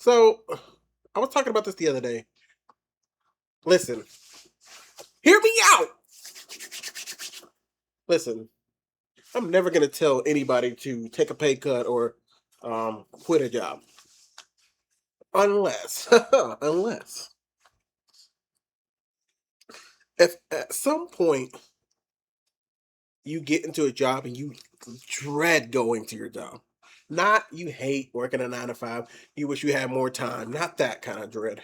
So, I was talking about this the other day. Listen, hear me out. Listen, I'm never going to tell anybody to take a pay cut or quit a job unless, unless if at some point you get into a job and you dread going to your job, not you hate working a 9 to 5, you wish you had more time, not that kind of dread.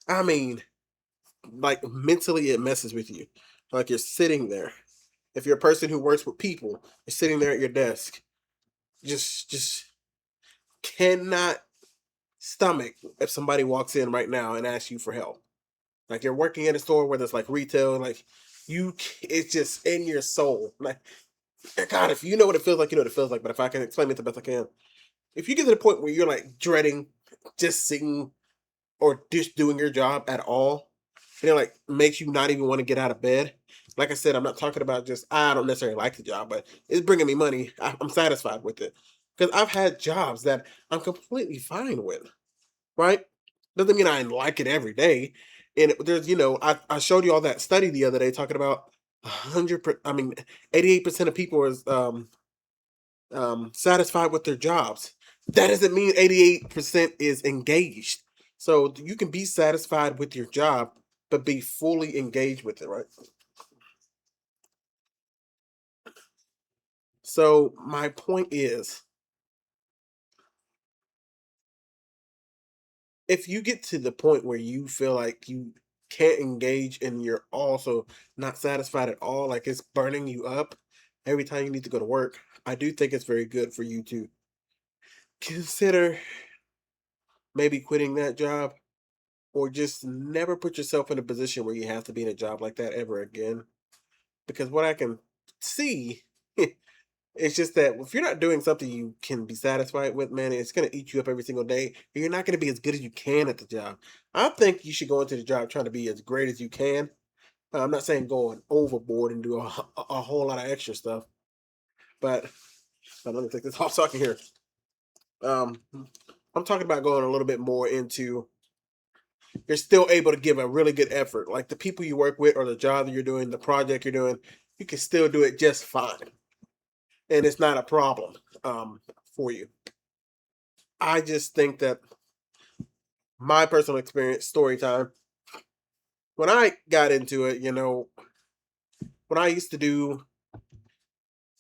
I mean, like mentally, it messes with you. Like you're sitting there. If you're a person who works with people, you're sitting there at your desk, just cannot stomach if somebody walks in right now and asks you for help. Like you're working at a store where there's like retail, like it's just in your soul. Like God, if you know what it feels like, you know what it feels like. But if I can explain it the best I can, if you get to the point where you're like dreading just sitting or just doing your job at all, and it like makes you not even want to get out of bed. Like I said, I'm not talking about just I don't necessarily like the job, but it's bringing me money. I'm satisfied with it because I've had jobs that I'm completely fine with. Right? Doesn't mean I like it every day. And there's, I showed you all that study the other day talking about 100. I mean, 88% of people is satisfied with their jobs. That doesn't mean 88% is engaged. So you can be satisfied with your job, but be fully engaged with it, right? So my point is, if you get to the point where you feel like you can't engage and you're also not satisfied at all, like it's burning you up every time you need to go to work, I do think it's very good for you to consider maybe quitting that job or just never put yourself in a position where you have to be in a job like that ever again. Because what I can see, it's just that if you're not doing something you can be satisfied with, man, it's gonna eat you up every single day, and you're not gonna be as good as you can at the job. I think you should go into the job trying to be as great as you can. I'm not saying going overboard and do a whole lot of extra stuff, but let me take this off so I can hear. Um, I'm talking about going a little bit more into you're still able to give a really good effort. Like the people you work with or the job that you're doing, the project you're doing, you can still do it just fine. And it's not a problem for you. I just think that my personal experience, story time, when I got into it, when I used to do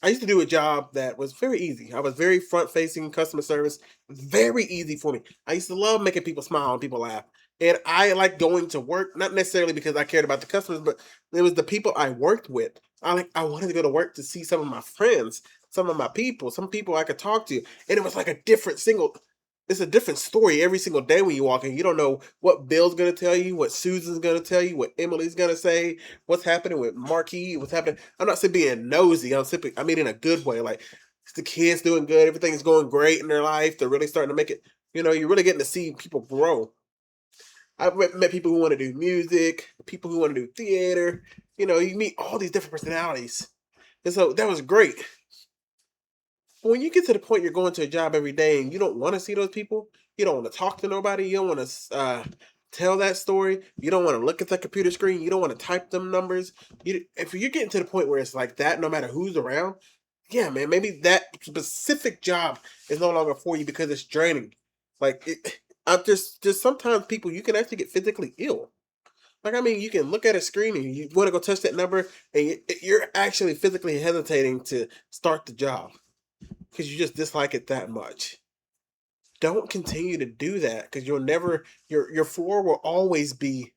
a job that was very easy. I was very front facing customer service, very easy for me. I used to love making people smile and people laugh. And I like going to work, not necessarily because I cared about the customers, but it was the people I worked with. I wanted to go to work to see some of my friends, some of my people, some people I could talk to. And it was like it's a different story every single day when you walk in. You don't know what Bill's gonna tell you, what Susan's gonna tell you, what Emily's gonna say, what's happening with Marquis, what's happening. I'm not saying being nosy. I mean in a good way. Like the kids doing good, everything's going great in their life. They're really starting to make it. You're really getting to see people grow. I've met people who want to do music, people who want to do theater. You meet all these different personalities, and so that was great. But when you get to the point you're going to a job every day and you don't want to see those people, you don't want to talk to nobody, you don't want to tell that story, you don't want to look at the computer screen, you don't want to type them numbers. If you're getting to the point where it's like that, no matter who's around, yeah, man, maybe that specific job is no longer for you because it's draining. Like I'm just sometimes people you can actually get physically ill. Like I mean, you can look at a screen and you want to go touch that number, and you're actually physically hesitating to start the job because you just dislike it that much. Don't continue to do that because you'll never your floor will always be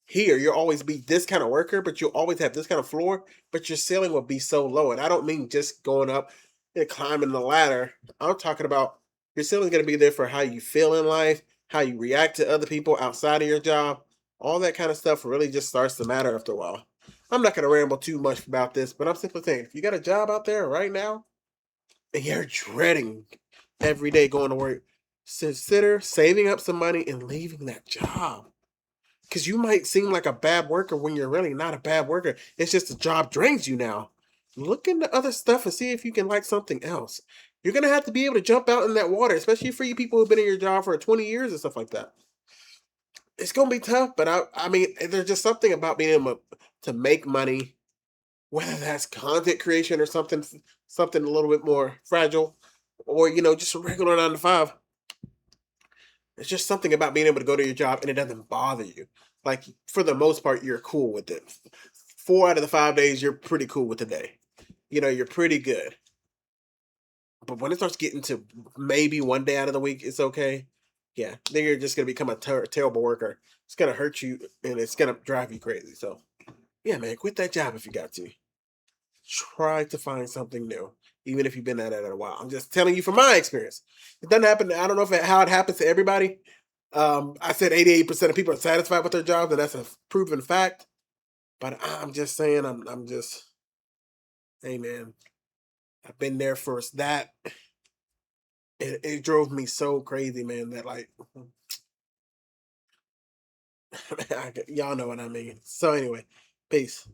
here. You'll always be this kind of worker, but you'll always have this kind of floor, but your ceiling will be so low. And I don't mean just going up and climbing the ladder. I'm talking about your ceiling's gonna be there for how you feel in life, how you react to other people outside of your job. All that kind of stuff really just starts to matter after a while. I'm not gonna ramble too much about this, but I'm simply saying if you got a job out there right now and you're dreading every day going to work, consider saving up some money and leaving that job. Because you might seem like a bad worker when you're really not a bad worker. It's just the job drains you now. Look into other stuff and see if you can like something else. you're gonna have to be able to jump out in that water, especially for you people who've been in your job for 20 years and stuff like that. It's gonna be tough, but I mean, there's just something about being able to make money, whether that's content creation or something a little bit more fragile, or just a regular 9 to 5. It's just something about being able to go to your job and it doesn't bother you. Like for the most part, you're cool with it. 4 out of the 5 days, you're pretty cool with the day. You're pretty good. But when it starts getting to maybe one day out of the week, it's okay. Yeah, then you're just gonna become a terrible worker. It's gonna hurt you and it's gonna drive you crazy. So yeah, man, quit that job if you got to. Try to find something new, even if you've been at it a while. I'm just telling you from my experience. It doesn't happen. I don't know how it happens to everybody. I said 88% of people are satisfied with their jobs, and that's a proven fact. But I'm just saying, I'm just, hey man, I've been there for that. It drove me so crazy, man. That like, y'all know what I mean. So anyway, peace.